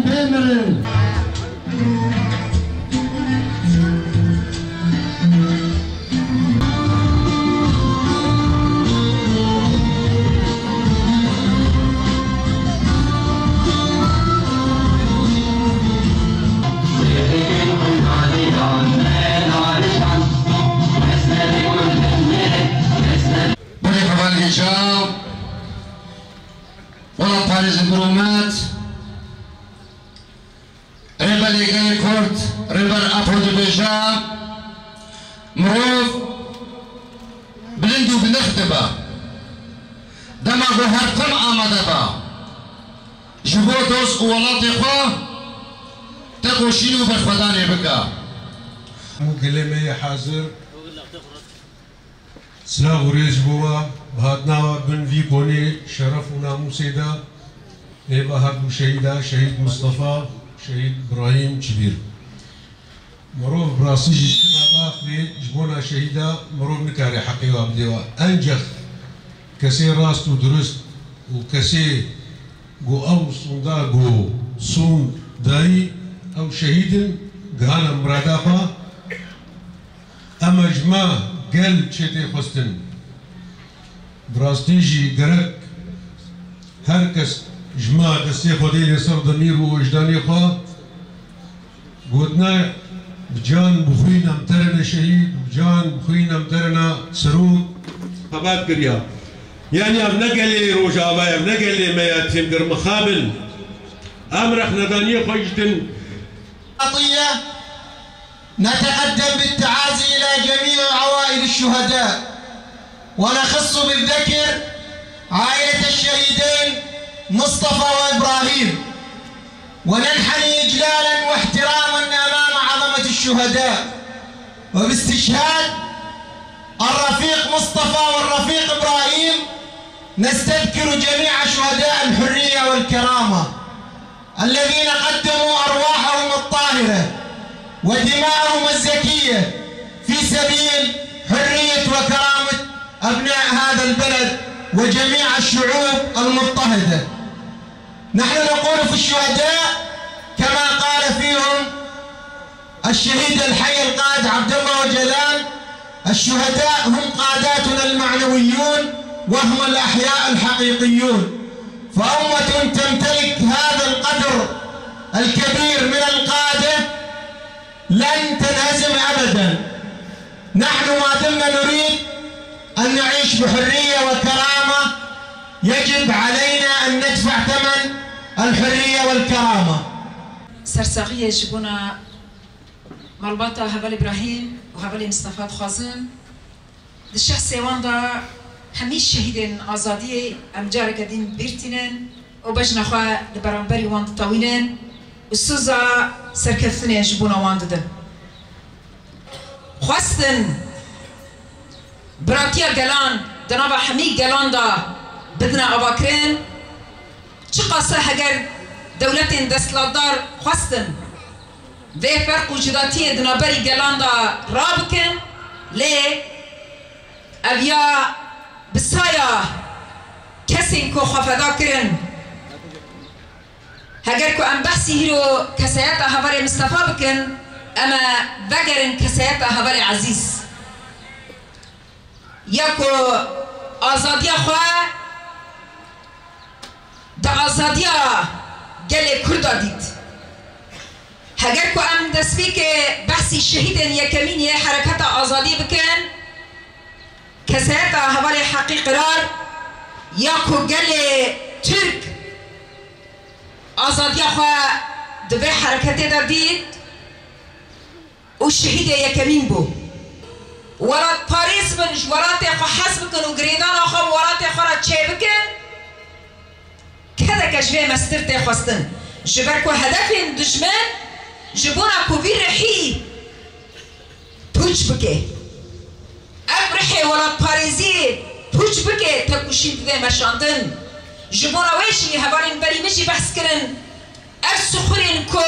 بمرن بمرن الحجاب ولا باريس برومات ربا لغاية كورت ربا أبود بجاب مروف بلندو بنخدبا دماغو هرتم آمدبا جبوتوس وولاتي خواه تقوشينو برفداني بكا مكلمة حاضر سلام وريز بوا بهاتنا بن في كوني شرف وناموسي دا نيبا هردو شهيدا شهيد مصطفى شهيد إبراهيم كبير مروف براسي اجتماع باقي جبونا شهيدا مروف نكاري حقي وابديوا أنجخ كسي راستو درست وكسي جو أو صندا جو صون داي أو شهيد قهانا مرادافا أما جماع قل شتي خستن براستيجي درك هركس جماع دستي خدي لسر ضمير ووجداني خا قلنا بجان بخوينا مترنا شهيد بجان بخوينا مترنا سرود خبات كريا يعني ابنقلي روجابا ابنقلي ما يتم در مخابل امرخ ندانيه خجتن عطيه نتقدم بالتعازي إلى جميع عوائل الشهداء ونخص بالذكر عائلة الشهيدين مصطفى وإبراهيم وننحني إجلالا واحتراما أمام عظمة الشهداء وباستشهاد الرفيق مصطفى والرفيق إبراهيم نستذكر جميع شهداء الحرية والكرامة الذين قدموا أرواحهم الطاهرة ودماءهم الزكية في سبيل حرية وكرامة أبناء هذا البلد وجميع الشعوب المضطهدة. نحن نقول في الشهداء كما قال فيهم الشهيد الحي القائد عبد الله وجلال: الشهداء هم قاداتنا المعنويون وهم الأحياء الحقيقيون. فأمة تمتلك هذا القدر الكبير من القادة لن تنهزم أبدا. نحن ما دمنا نريد أن نعيش بحرية وكرامة يجب علينا أن ندفع ثمن الحرية والكرامة. سرساغية جبونا مربطة هبل إبراهيم وهبل مصطفى خازن الشخص واندا هميش شهيدين آزادية أمجار قدين بيرتنين وبجنا خواه لبرانبري واند طاوينين والسوزا سركثنين جبونا وانددن خواستن براتيا قلان دنابا حمي قلان دا بدنا أباكرين چقاسة هگر دولتين دستلادار خواستن ده فرق وجوداتي دنابري قلان دا رابكن ليه أبيا بسايا كسين كو خفدا كرن هگر كو ام بحثي هيرو كساياتا هباري مصطفى بكن اما بقرن كساياتا هباري عزيز ياكو آزاديا خواه دا آزاديا گل كردا ديد هگر كو ام دسبيك بحثي شهيدن يكمين يه حركتا آزادي بكن كساياتا هباري حقي قرار ياكو قال ترك آزاديا خواه دبي حركتي دا ديد والشهيد يكمين بو ورات باريس بنش ورات اخو حسبكن وقريدان اخو ورات اخو را تشي بكن كذا كشفي مسترتي خواستن جبركو هدفين دشمن جبونا كوبير رحي بوش بكي افرحي ورات باريزي بوش بكي تكوشين تذي مشاندن جبونا ويشي هبارين بري مشي بحث كرن افسخورين كو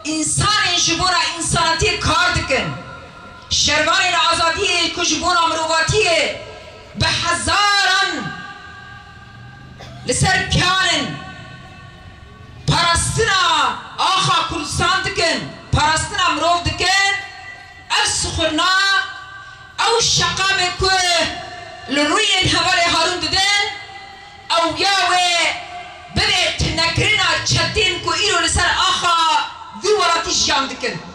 انسان جبونا انسانتي كار دكن شروان آزادی كو جبونا مرواتي بحزارن لسر پیانن پرست پاراستنا آخا کردستان دکن پاراستنا مروف دکن او سخورنا او شقام که لروی هوار هارون ددن او یاوه ببه تنکرنا چتین که ایرو لسر آخا ذو وراتی شام دکن